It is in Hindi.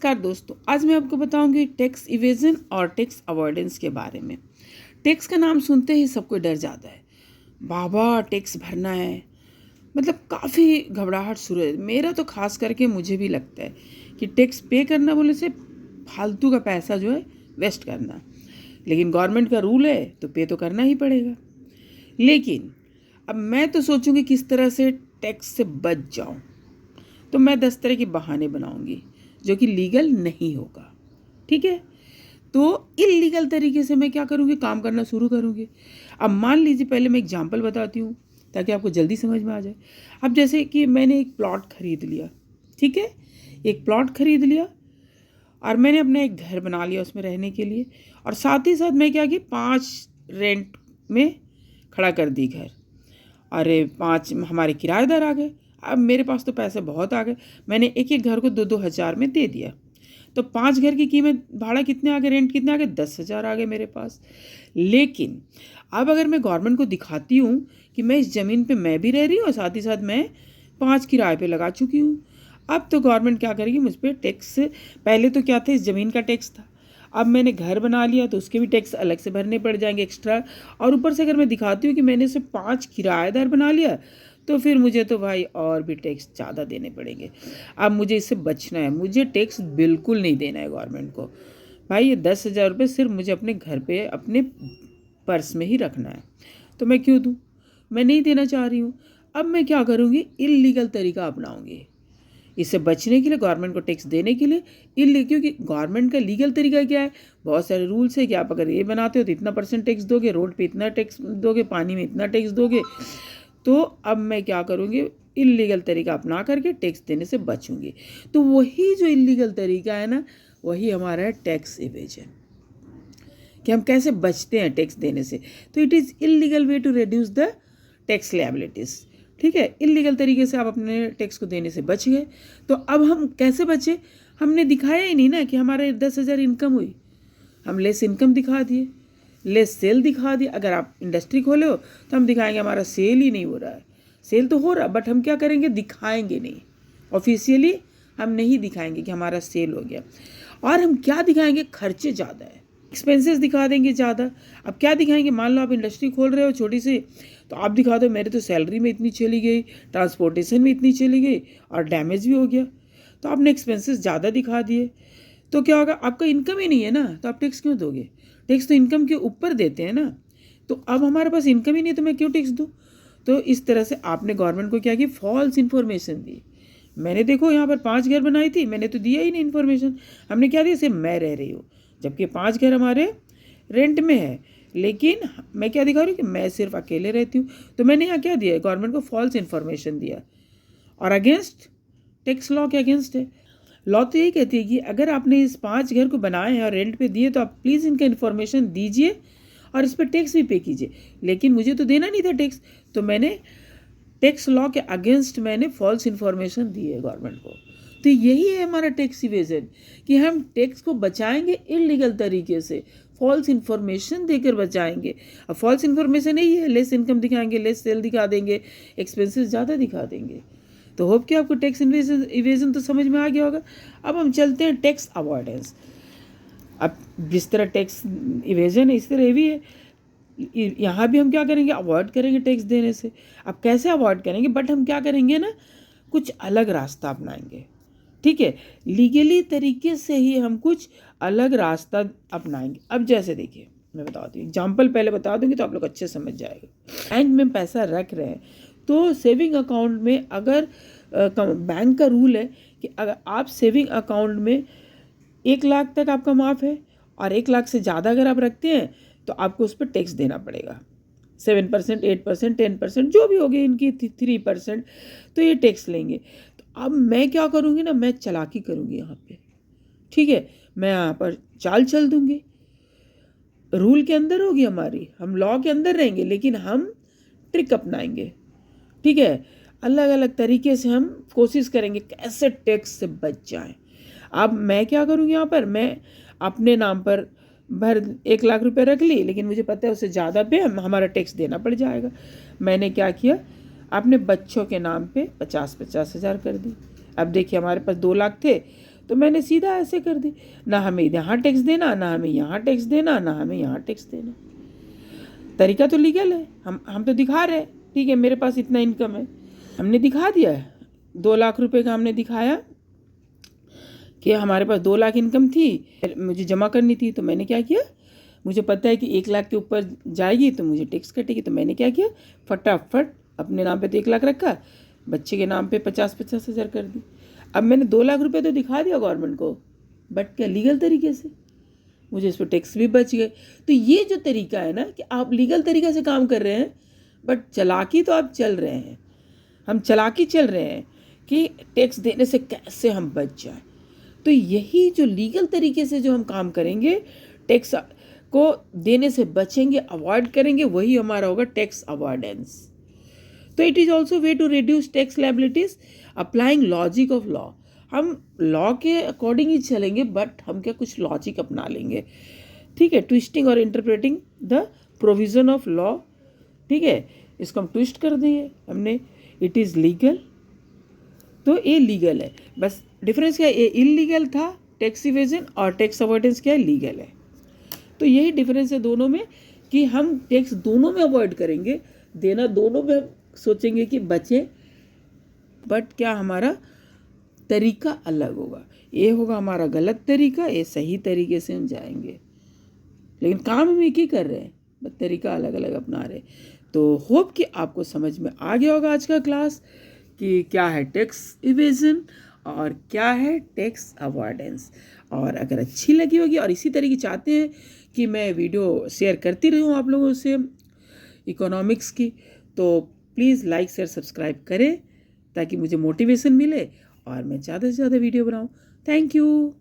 नमस्कार दोस्तों, आज मैं आपको बताऊंगी टैक्स इवेजन और टैक्स अवॉइडेंस के बारे में। टैक्स का नाम सुनते ही सबको डर जाता है, बाबा टैक्स भरना है, मतलब काफ़ी घबराहट शुरू है। मेरा तो खास करके मुझे भी लगता है कि टैक्स पे करना बोले से फालतू का पैसा जो है वेस्ट करना, लेकिन गवर्नमेंट का रूल है तो पे तो करना ही पड़ेगा। लेकिन अब मैं तो सोचूंगी किस तरह से टैक्स से बच जाऊं, तो मैं 10 तरह के बहाने बनाऊंगी जो कि लीगल नहीं होगा। ठीक है, तो इलीगल तरीके से मैं क्या करूँगी, काम करना शुरू करूँगी। अब मान लीजिए, पहले मैं एग्जांपल बताती हूँ ताकि आपको जल्दी समझ में आ जाए। अब जैसे कि मैंने एक प्लॉट खरीद लिया, ठीक है, एक प्लॉट खरीद लिया और मैंने अपना एक घर बना लिया उसमें रहने के लिए, और साथ ही साथ मैं क्या की 5 रेंट में खड़ा कर दी घर। अरे 5 हमारे किराएदार आ गए। अब मेरे पास तो पैसे बहुत आ गए, मैंने एक एक घर को 2-2 हज़ार में दे दिया, तो 5 घर की कीमत, भाड़ा कितने आ गए, रेंट कितने आ गए, 10,000 आ गए मेरे पास। लेकिन अब अगर मैं गवर्नमेंट को दिखाती हूँ कि मैं इस ज़मीन पे मैं भी रह रही हूँ और साथ ही साथ मैं 5 किराए पे लगा चुकी हूँ, अब तो गवर्नमेंट क्या करेगी, मुझ पर टैक्स, पहले तो क्या था, इस ज़मीन का टैक्स था, अब मैंने घर बना लिया तो उसके भी टैक्स अलग से भरने पड़ जाएंगे एक्स्ट्रा। और ऊपर से अगर मैं दिखाती हूँ कि मैंने सिर्फ 5 किराएदार बना लिया, तो फिर मुझे तो भाई और भी टैक्स ज़्यादा देने पड़ेंगे। अब मुझे इससे बचना है, मुझे टैक्स बिल्कुल नहीं देना है गवर्नमेंट को। भाई ये 10,000 रुपये सिर्फ मुझे अपने घर पे अपने पर्स में ही रखना है, तो मैं क्यों दूँ, मैं नहीं देना चाह रही हूँ। अब मैं क्या करूँगी, इल्लीगल तरीका अपनाऊँगी इससे बचने के लिए, गवर्नमेंट को टैक्स देने के लिए इल्लीगल। क्योंकि गवर्नमेंट का लीगल तरीका क्या है, बहुत सारे रूल्स है कि आप अगर ये बनाते हो तो इतना % टैक्स दोगे, रोड पे इतना टैक्स दोगे, पानी में इतना टैक्स दोगे। तो अब मैं क्या करूँगी, इल्लीगल तरीका अपना करके टैक्स देने से बचूंगी। तो वही जो इल्लीगल तरीका है ना, वही हमारा है टैक्स इवेजन, कि हम कैसे बचते हैं टैक्स देने से। तो it is illegal way to reduce the tax liabilities. ठीक है, इल्लीगल तरीके से आप अपने टैक्स को देने से बच गए। तो अब हम कैसे बचे, हमने दिखाया ही नहीं ना कि हमारे 10,000 इनकम हुई, हम लेस इनकम दिखा दिए, लेस सेल दिखा दिए। अगर आप इंडस्ट्री खोले हो तो हम दिखाएंगे हमारा सेल ही नहीं हो रहा है, सेल तो हो रहा, बट हम क्या करेंगे, दिखाएंगे नहीं, ऑफिशियली हम नहीं दिखाएंगे कि हमारा सेल हो गया। और हम क्या दिखाएंगे, खर्चे ज़्यादा है, एक्सपेंसेस दिखा देंगे ज़्यादा। अब क्या दिखाएंगे, मान लो आप इंडस्ट्री खोल रहे हो छोटी सी, तो आप दिखा दो मेरे तो सैलरी में इतनी चली गई, ट्रांसपोर्टेशन में इतनी चली गई और डैमेज भी हो गया, तो आपने एक्सपेंसेस ज़्यादा दिखा दिए। तो क्या होगा, आपका इनकम ही नहीं है ना, तो आप टैक्स क्यों दोगे, टैक्स तो इनकम के ऊपर देते हैं ना। तो अब हमारे पास इनकम ही नहीं, तो मैं क्यों टैक्स दूँ। तो इस तरह से आपने गवर्नमेंट को क्या की, फॉल्स इन्फॉर्मेशन दी। मैंने देखो यहाँ पर 5 घर बनाई थी, मैंने तो दिया ही नहीं इन्फॉर्मेशन, हमने क्या दिया, सिर्फ मैं रह रही हूँ, जबकि 5 घर हमारे रेंट में है, लेकिन मैं क्या दिखा रही हूँ कि मैं सिर्फ अकेले रहती हूँ। तो मैंने यहाँ क्या दिया, गवर्नमेंट को फॉल्स इन्फॉर्मेशन दिया, और अगेंस्ट टैक्स लॉ के अगेंस्ट है। लॉ तो यही कहती है कि अगर आपने इस 5 घर को बनाए हैं और रेंट पे दिए, तो आप प्लीज़ इनका इन्फॉर्मेशन दीजिए और इस पर टैक्स भी पे कीजिए। लेकिन मुझे तो देना नहीं था टैक्स, तो मैंने टैक्स लॉ के अगेंस्ट मैंने फॉल्स इन्फॉर्मेशन दी है गवर्नमेंट को। तो यही है हमारा टैक्स इवेजन, कि हम टैक्स को बचाएंगे इलीगल तरीके से, फॉल्स इन्फॉर्मेशन देकर बचाएंगे। अब फॉल्स इन्फॉर्मेशन यही है, लेस इनकम दिखाएंगे, लेस सेल दिखा देंगे, एक्सपेंसेस ज़्यादा दिखा देंगे। तो होप कि आपको टैक्स इवेजन तो समझ में आ गया होगा। अब हम चलते हैं टैक्स अवॉइडेंस। अब जिस तरह टैक्स इवेजन है, इस तरह ये भी है, यहाँ भी हम क्या करेंगे, अवॉइड करेंगे टैक्स देने से। अब कैसे अवॉइड करेंगे, बट हम क्या करेंगे ना, कुछ अलग रास्ता अपनाएंगे। ठीक है, लीगली तरीके से ही हम कुछ अलग रास्ता अपनाएंगे। अब जैसे देखिए, मैं बताती हूँ एग्जाम्पल, पहले बता दूंगी तो आप लोग अच्छे समझ जाएगा। बैंक में पैसा रख रहे हैं, तो सेविंग अकाउंट में अगर बैंक का रूल है कि अगर आप सेविंग अकाउंट में 1 लाख तक आपका माफ़ है, और 1 लाख से ज़्यादा अगर आप रखते हैं तो आपको उस पर टैक्स देना पड़ेगा, 7%, 8%, 10%, जो भी होगी इनकी 3%, तो ये टैक्स लेंगे। तो अब मैं क्या करूँगी ना, मैं चालाकी करूँगी यहाँ पे। ठीक है, मैं यहाँ पर चाल चल दूँगी, रूल के अंदर होगी हमारी, हम लॉ के अंदर रहेंगे, लेकिन हम ट्रिक अपनाएंगे। ठीक है, अलग अलग तरीके से हम कोशिश करेंगे कैसे टैक्स से बच जाएं। अब मैं क्या करूँगी, यहाँ पर मैं अपने नाम पर 1 लाख रुपए रख ली, लेकिन मुझे पता है उससे ज़्यादा पे हमारा टैक्स देना पड़ जाएगा। मैंने क्या किया, अपने बच्चों के नाम पे 50-50 हज़ार कर दी। अब देखिए हमारे पास 2 लाख थे, तो मैंने सीधा ऐसे कर दी, ना हमें यहाँ टैक्स देना, ना हमें यहाँ टैक्स देना, ना हमें यहाँ टैक्स देना। तरीका तो लीगल है, हम तो दिखा रहे हैं, ठीक है मेरे पास इतना इनकम है, हमने दिखा दिया है। 2 लाख रुपए का हमने दिखाया कि हमारे पास 2 लाख इनकम थी, मुझे जमा करनी थी। तो मैंने क्या किया, मुझे पता है कि 1 लाख के ऊपर जाएगी तो मुझे टैक्स कटेगी, तो मैंने क्या किया, फटाफट अपने नाम पे तो 1 लाख रखा, बच्चे के नाम पे 50-50 हज़ार कर दी। अब मैंने 2 लाख रुपए तो दिखा दिया गवर्नमेंट को, बट क्या लीगल तरीके से, मुझे इस पर टैक्स भी बच गए। तो ये जो तरीका है ना कि आप लीगल तरीक़ा से काम कर रहे हैं, बट चालाकी तो आप चल रहे हैं, हम चालाकी चल रहे हैं कि टैक्स देने से कैसे हम बच जाएं। तो यही जो लीगल तरीके से जो हम काम करेंगे, टैक्स को देने से बचेंगे, अवॉइड करेंगे, वही हमारा होगा टैक्स अवॉइडेंस। तो it is also way to reduce tax liabilities applying logic of law. हम लॉ के अकॉर्डिंग ही चलेंगे, बट हम क्या कुछ लॉजिक अपना लेंगे, ठीक है, ट्विस्टिंग और interpreting the provision of law, ठीक है, इसको हम ट्विस्ट कर देंगे हमने, इट इज़ लीगल, तो ये लीगल है। बस डिफरेंस क्या है, ये इलीगल था टैक्स इवेजन, और टैक्स अवॉइडेंस क्या है, लीगल है। तो यही डिफरेंस है दोनों में कि हम टैक्स दोनों में अवॉइड करेंगे, देना दोनों में हम सोचेंगे कि बचें, बट क्या हमारा तरीका अलग होगा, ये होगा हमारा गलत तरीका, ये सही तरीके से हम जाएंगे, लेकिन काम हम एक ही कर रहे हैं, बस तरीका अलग अलग अपना रहे। तो होप कि आपको समझ में आ गया होगा आज का क्लास कि क्या है टैक्स इवेजन और क्या है टैक्स अवॉइडेंस। और अगर अच्छी लगी होगी और इसी तरीके चाहते हैं कि मैं वीडियो शेयर करती रहूँ आप लोगों से इकोनॉमिक्स की, तो प्लीज़ लाइक शेयर सब्सक्राइब करें ताकि मुझे मोटिवेशन मिले और मैं ज़्यादा से ज़्यादा वीडियो बनाऊँ। Thank you.